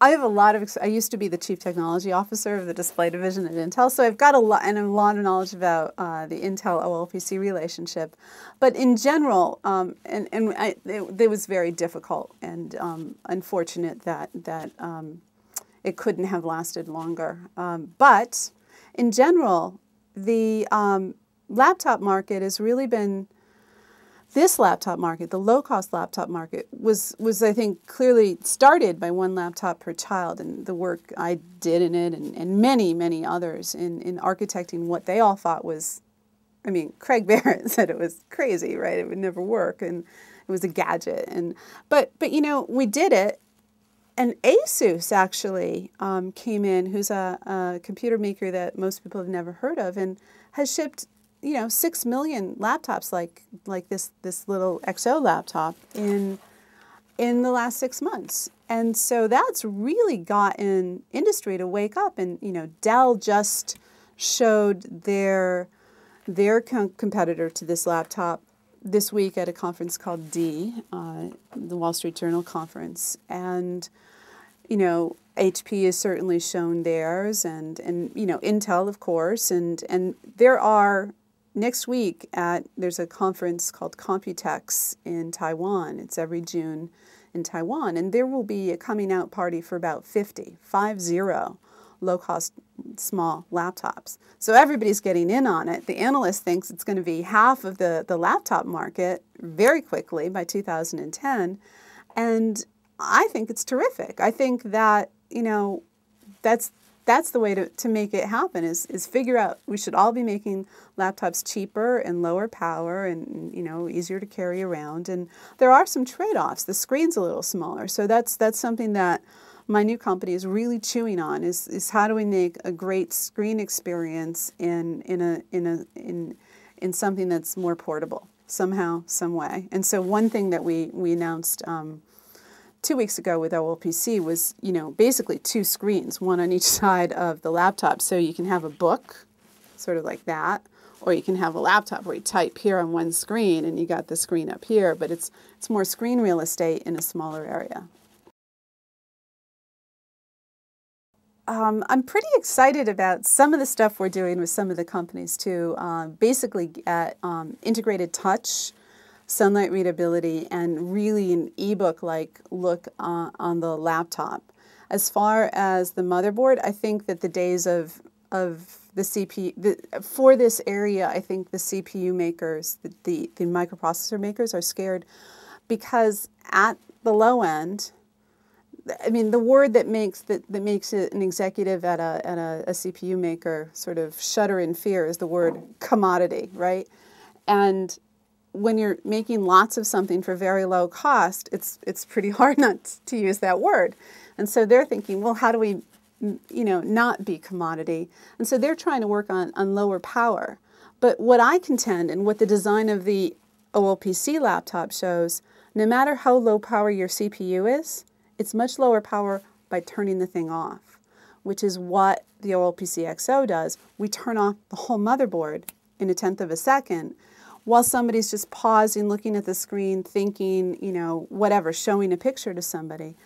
I have a lot of, I used to be the Chief Technology Officer of the Display Division at Intel, so I've got a lot of knowledge about the Intel-OLPC relationship. But in general, it was very difficult and unfortunate that it couldn't have lasted longer. But in general, the laptop market has really been, this laptop market, the low-cost laptop market, was I think clearly started by one laptop per child, and the work I did in it and many, many others in architecting what they all thought was, I mean, Craig Barrett said it was crazy, right? It would never work, and it was a gadget. But you know, we did it, and Asus actually came in, who's a computer maker that most people have never heard of, and has shipped, you know, 6 million laptops like this little XO laptop in the last 6 months. And so that's really gotten industry to wake up. And, you know, Dell just showed their competitor to this laptop this week at a conference called D, the Wall Street Journal conference. And, you know, HP has certainly shown theirs, and you know, Intel, of course, and there are, next week there's a conference called Computex in Taiwan. It's every June in Taiwan, and there will be a coming out party for about 50 low-cost small laptops. So everybody's getting in on it. The analyst thinks it's going to be half of the laptop market very quickly by 2010, and I think it's terrific. I think that, you know, that's the way to make it happen, is figure out, we should all be making laptops cheaper and lower power and, you know, easier to carry around. And there are some trade-offs. The screen's a little smaller, so that's something that my new company is really chewing on, is how do we make a great screen experience in something that's more portable somehow, some way. And so one thing that we announced 2 weeks ago with OLPC was, you know, basically 2 screens, one on each side of the laptop. So you can have a book, sort of like that, or you can have a laptop where you type here on one screen and you got the screen up here, but it's more screen real estate in a smaller area. I'm pretty excited about some of the stuff we're doing with some of the companies too, basically at integrated touch, sunlight readability, and really an ebook-like look on the laptop. As far as the motherboard, I think that the days of the CPU, for this area, I think the CPU makers, the microprocessor makers are scared, because at the low end, I mean, the word that makes it an executive at a CPU maker sort of shudder in fear is the word commodity, right? And when you're making lots of something for very low cost, it's pretty hard not to use that word. And so they're thinking, well, how do we, you know, not be commodity? And so they're trying to work on lower power. But what I contend, and what the design of the OLPC laptop shows, no matter how low power your CPU is, it's much lower power by turning the thing off, which is what the OLPC XO does. We turn off the whole motherboard in 1/10 of a second, while somebody's just pausing, looking at the screen, thinking, you know, whatever, showing a picture to somebody.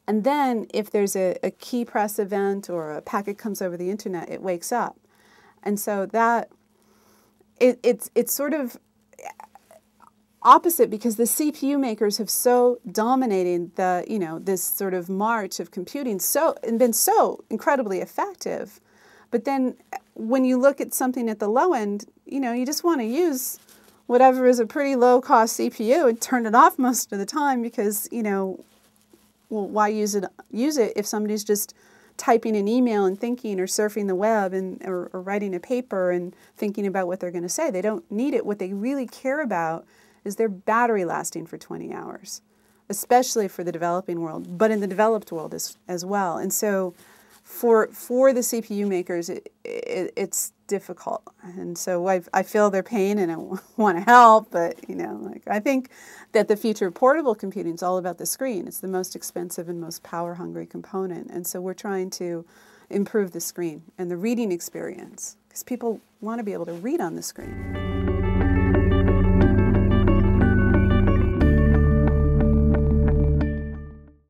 And then if there's a key press event or a packet comes over the internet, it wakes up. And so that, it's sort of opposite, because the CPU makers have so dominated the, you know, this sort of march of computing and been so incredibly effective. But then when you look at something at the low end, you know, you just want to use whatever is a pretty low-cost CPU and turn it off most of the time, because, you know, well, why use it if somebody's just typing an email and thinking, or surfing the web or writing a paper and thinking about what they're going to say. They don't need it. What they really care about is their battery lasting for 20 hours, especially for the developing world, but in the developed world as well. And so for the CPU makers, it's difficult. And so I feel their pain and I want to help, but, you know, like, I think that the future of portable computing is all about the screen. It's the most expensive and most power-hungry component. And so we're trying to improve the screen and the reading experience, because people want to be able to read on the screen.